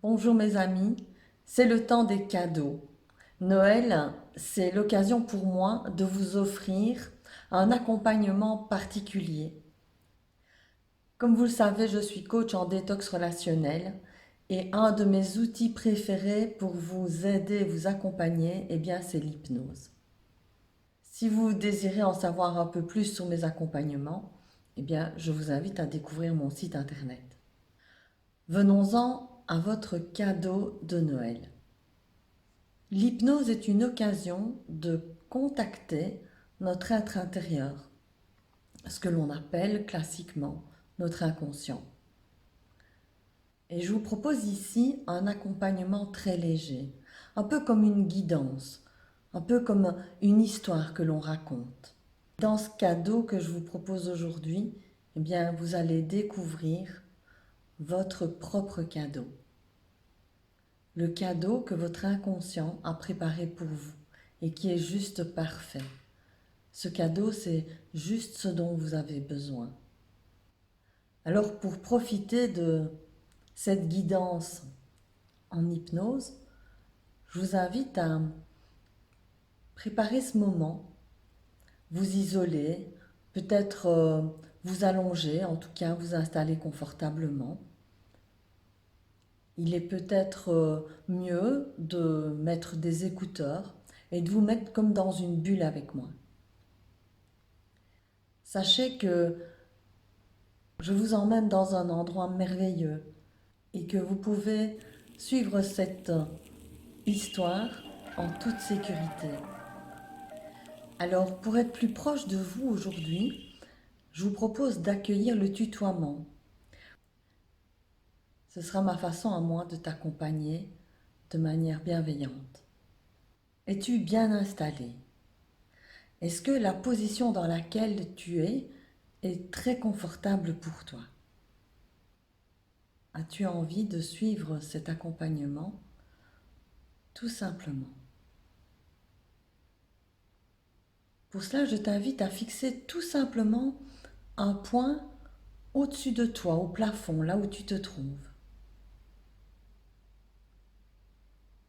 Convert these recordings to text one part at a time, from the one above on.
Bonjour mes amis, c'est le temps des cadeaux. Noël, c'est l'occasion pour moi de vous offrir un accompagnement particulier. Comme vous le savez, je suis coach en détox relationnel et un de mes outils préférés pour vous aider et vous accompagner, c'est l'hypnose. Si vous désirez en savoir un peu plus sur mes accompagnements, je vous invite à découvrir mon site internet. Venons-en à votre cadeau de Noël. L'hypnose est une occasion de contacter notre être intérieur, ce que l'on appelle classiquement notre inconscient. Et je vous propose ici un accompagnement très léger, un peu comme une guidance, un peu comme une histoire que l'on raconte. Dans ce cadeau que je vous propose aujourd'hui, vous allez découvrir votre propre cadeau. Le cadeau que votre inconscient a préparé pour vous et qui est juste parfait. Ce cadeau, c'est juste ce dont vous avez besoin. Alors pour profiter de cette guidance en hypnose, je vous invite à préparer ce moment, vous isoler, peut-être vous allonger, en tout cas vous installer confortablement. Il est peut-être mieux de mettre des écouteurs et de vous mettre comme dans une bulle avec moi. Sachez que je vous emmène dans un endroit merveilleux et que vous pouvez suivre cette histoire en toute sécurité. Alors, pour être plus proche de vous aujourd'hui, je vous propose d'accueillir le tutoiement. Ce sera ma façon à moi de t'accompagner de manière bienveillante. Es-tu bien installé? Est-ce que la position dans laquelle tu es est très confortable pour toi? As-tu envie de suivre cet accompagnement tout simplement? Pour cela, je t'invite à fixer tout simplement un point au-dessus de toi, au plafond, là où tu te trouves.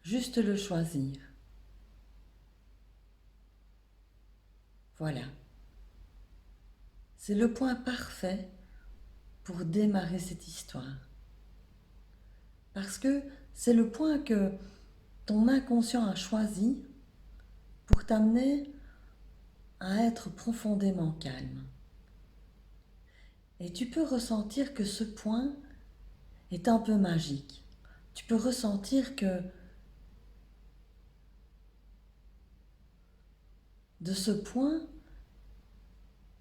Juste le choisir. Voilà. C'est le point parfait pour démarrer cette histoire. Parce que c'est le point que ton inconscient a choisi pour t'amener à être profondément calme. Et tu peux ressentir que ce point est un peu magique. Tu peux ressentir que de ce point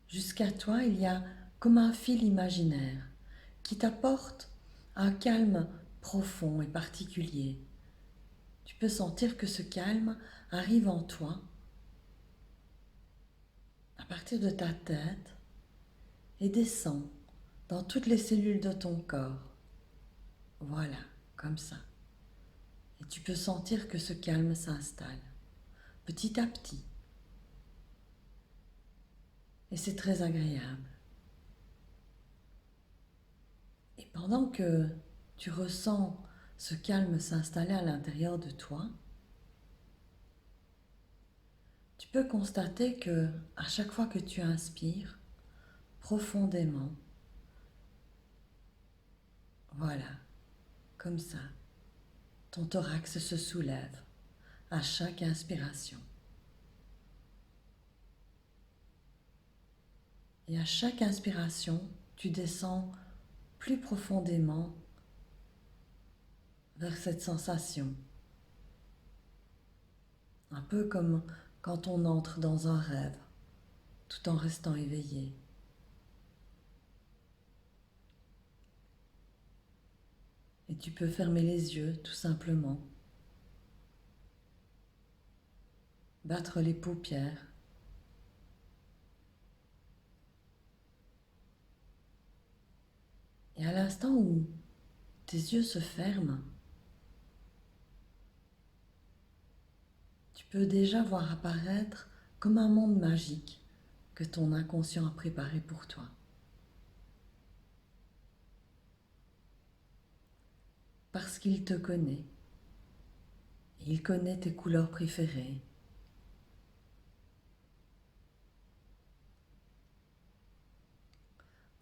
jusqu'à toi, il y a comme un fil imaginaire qui t'apporte un calme profond et particulier. Tu peux sentir que ce calme arrive en toi à partir de ta tête et descend dans toutes les cellules de ton corps. Voilà, comme ça. Et tu peux sentir que ce calme s'installe petit à petit. Et c'est très agréable. Et pendant que tu ressens ce calme s'installer à l'intérieur de toi, tu peux constater que à chaque fois que tu inspires profondément, voilà, comme ça, ton thorax se soulève à chaque inspiration. Et à chaque inspiration, tu descends plus profondément vers cette sensation. Un peu comme quand on entre dans un rêve, tout en restant éveillé. Et tu peux fermer les yeux, tout simplement. Battre les paupières. Et à l'instant où tes yeux se ferment, tu peux déjà voir apparaître comme un monde magique que ton inconscient a préparé pour toi. parce qu'il te connaît. Il connaît tes couleurs préférées.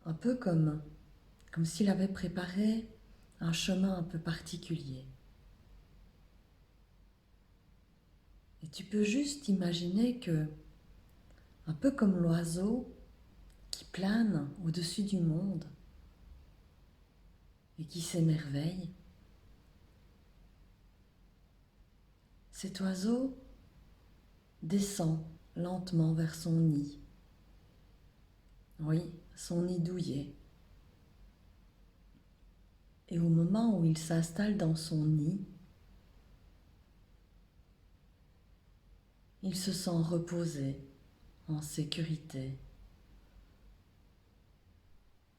Un peu comme s'il avait préparé un chemin un peu particulier. Et tu peux juste imaginer que, un peu comme l'oiseau qui plane au-dessus du monde et qui s'émerveille, cet oiseau descend lentement vers son nid. Oui, son nid douillet. Et au moment où il s'installe dans son nid, il se sent reposé, en sécurité,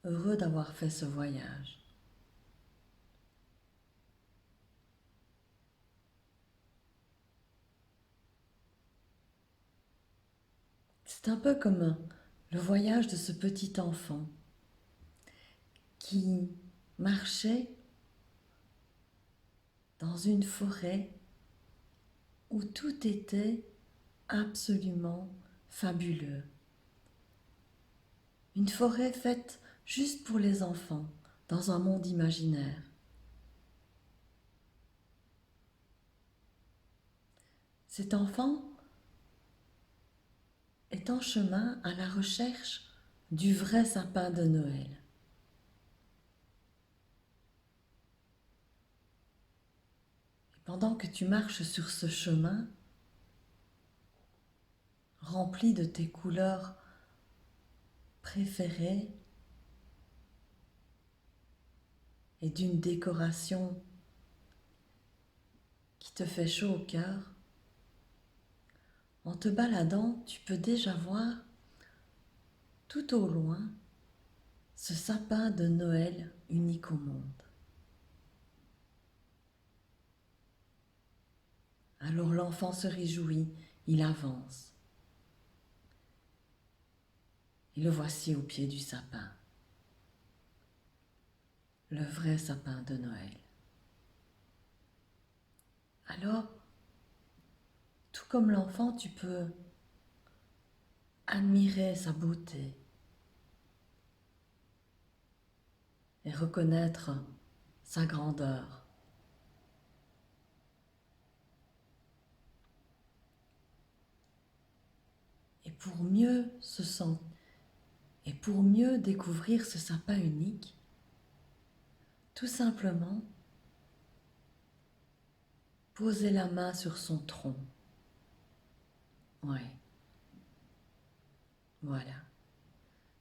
heureux d'avoir fait ce voyage. C'est un peu comme le voyage de ce petit enfant qui marchait dans une forêt où tout était absolument fabuleux. Une forêt faite juste pour les enfants, dans un monde imaginaire. Cet enfant est en chemin à la recherche du vrai sapin de Noël. Et pendant que tu marches sur ce chemin, rempli de tes couleurs préférées et d'une décoration qui te fait chaud au cœur, en te baladant, tu peux déjà voir tout au loin ce sapin de Noël unique au monde. Alors l'enfant se réjouit, il avance. Et le voici au pied du sapin, le vrai sapin de Noël. Alors, tout comme l'enfant, tu peux admirer sa beauté et reconnaître sa grandeur. Et pour mieux découvrir ce sapin unique, tout simplement, poser la main sur son tronc. Ouais, voilà.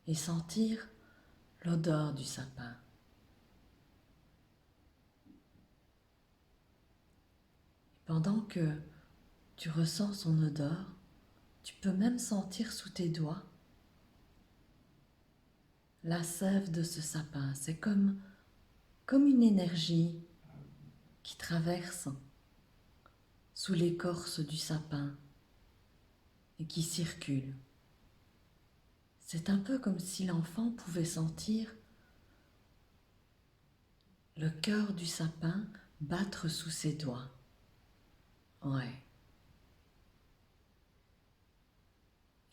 Et sentir l'odeur du sapin. Pendant que tu ressens son odeur, tu peux même sentir sous tes doigts la sève de ce sapin. C'est comme une énergie qui traverse sous l'écorce du sapin et qui circule. C'est un peu comme si l'enfant pouvait sentir le cœur du sapin battre sous ses doigts. Ouais.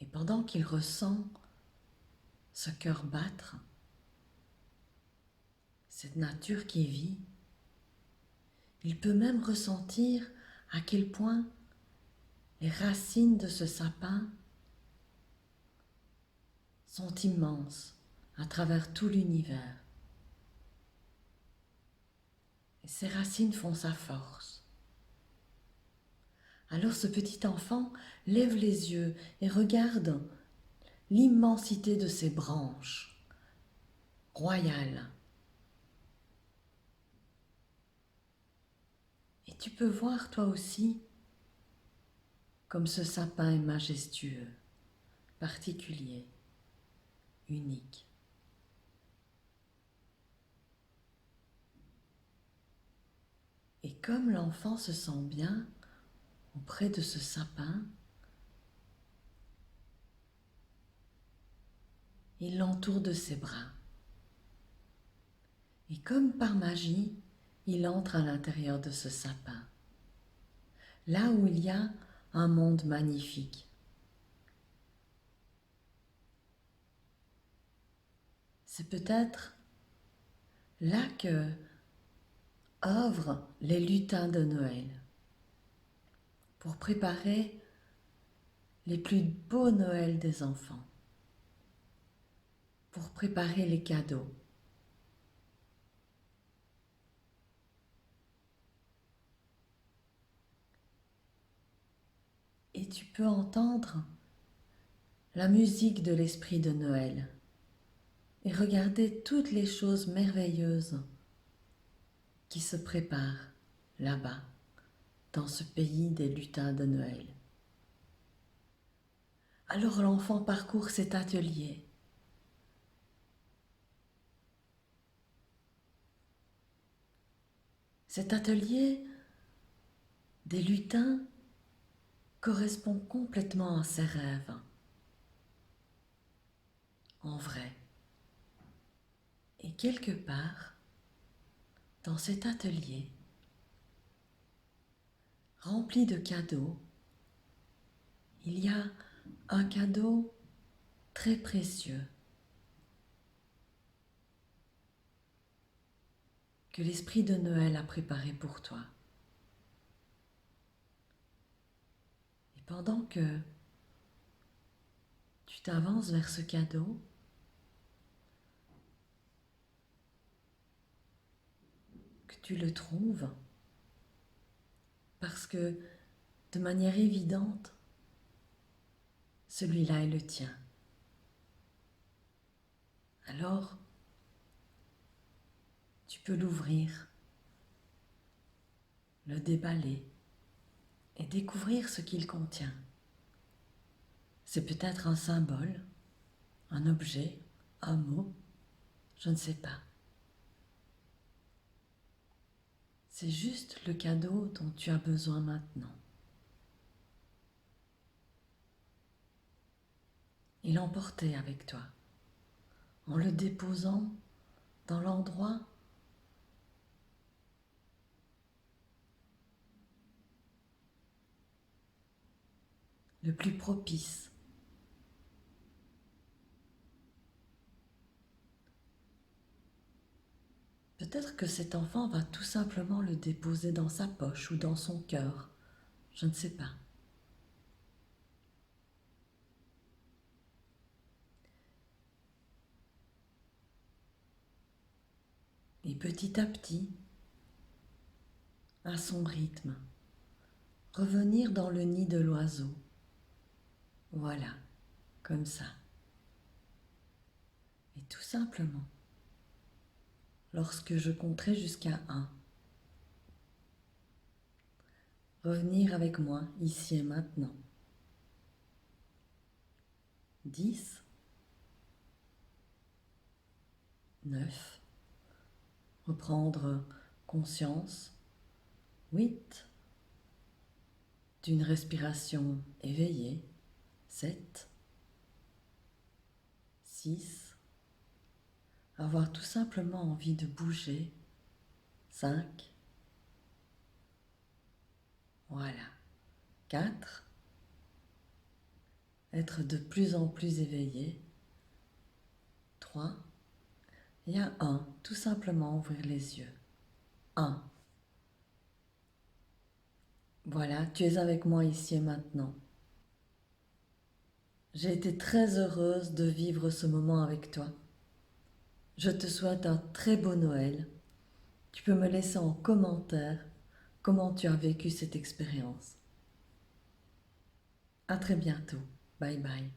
Et pendant qu'il ressent ce cœur battre, cette nature qui vit, il peut même ressentir à quel point les racines de ce sapin sont immenses à travers tout l'univers. Et ces racines font sa force. Alors ce petit enfant lève les yeux et regarde l'immensité de ses branches royales. Et tu peux voir toi aussi comme ce sapin est majestueux, particulier, unique. Et comme l'enfant se sent bien auprès de ce sapin, il l'entoure de ses bras. Et comme par magie, il entre à l'intérieur de ce sapin, là où il y a un monde magnifique. C'est peut-être là que œuvrent les lutins de Noël pour préparer les plus beaux Noëls des enfants, pour préparer les cadeaux. Et tu peux entendre la musique de l'esprit de Noël et regarder toutes les choses merveilleuses qui se préparent là-bas, dans ce pays des lutins de Noël. Alors l'enfant parcourt cet atelier. Cet atelier des lutins correspond complètement à ses rêves, en vrai. Et quelque part, dans cet atelier, rempli de cadeaux, il y a un cadeau très précieux que l'Esprit de Noël a préparé pour toi. Et pendant que tu t'avances vers ce cadeau, que tu le trouves, parce que de manière évidente, celui-là est le tien. Alors, tu peux l'ouvrir, le déballer et découvrir ce qu'il contient. C'est peut-être un symbole, un objet, un mot, je ne sais pas. C'est juste le cadeau dont tu as besoin maintenant. Et l'emporter avec toi, en le déposant dans l'endroit le plus propice. Peut-être que cet enfant va tout simplement le déposer dans sa poche ou dans son cœur, je ne sais pas. Et petit à petit, à son rythme, revenir dans le nid de l'oiseau. Voilà, comme ça. Et tout simplement, lorsque je compterai jusqu'à 1, revenir avec moi ici et maintenant. 10, 9, reprendre conscience. 8, d'une respiration éveillée. 7, 6, avoir tout simplement envie de bouger. 5, voilà. 4, être de plus en plus éveillé. 3, et à 1, tout simplement ouvrir les yeux. 1. Voilà, tu es avec moi ici et maintenant. J'ai été très heureuse de vivre ce moment avec toi. Je te souhaite un très beau Noël. Tu peux me laisser en commentaire comment tu as vécu cette expérience. À très bientôt. Bye bye.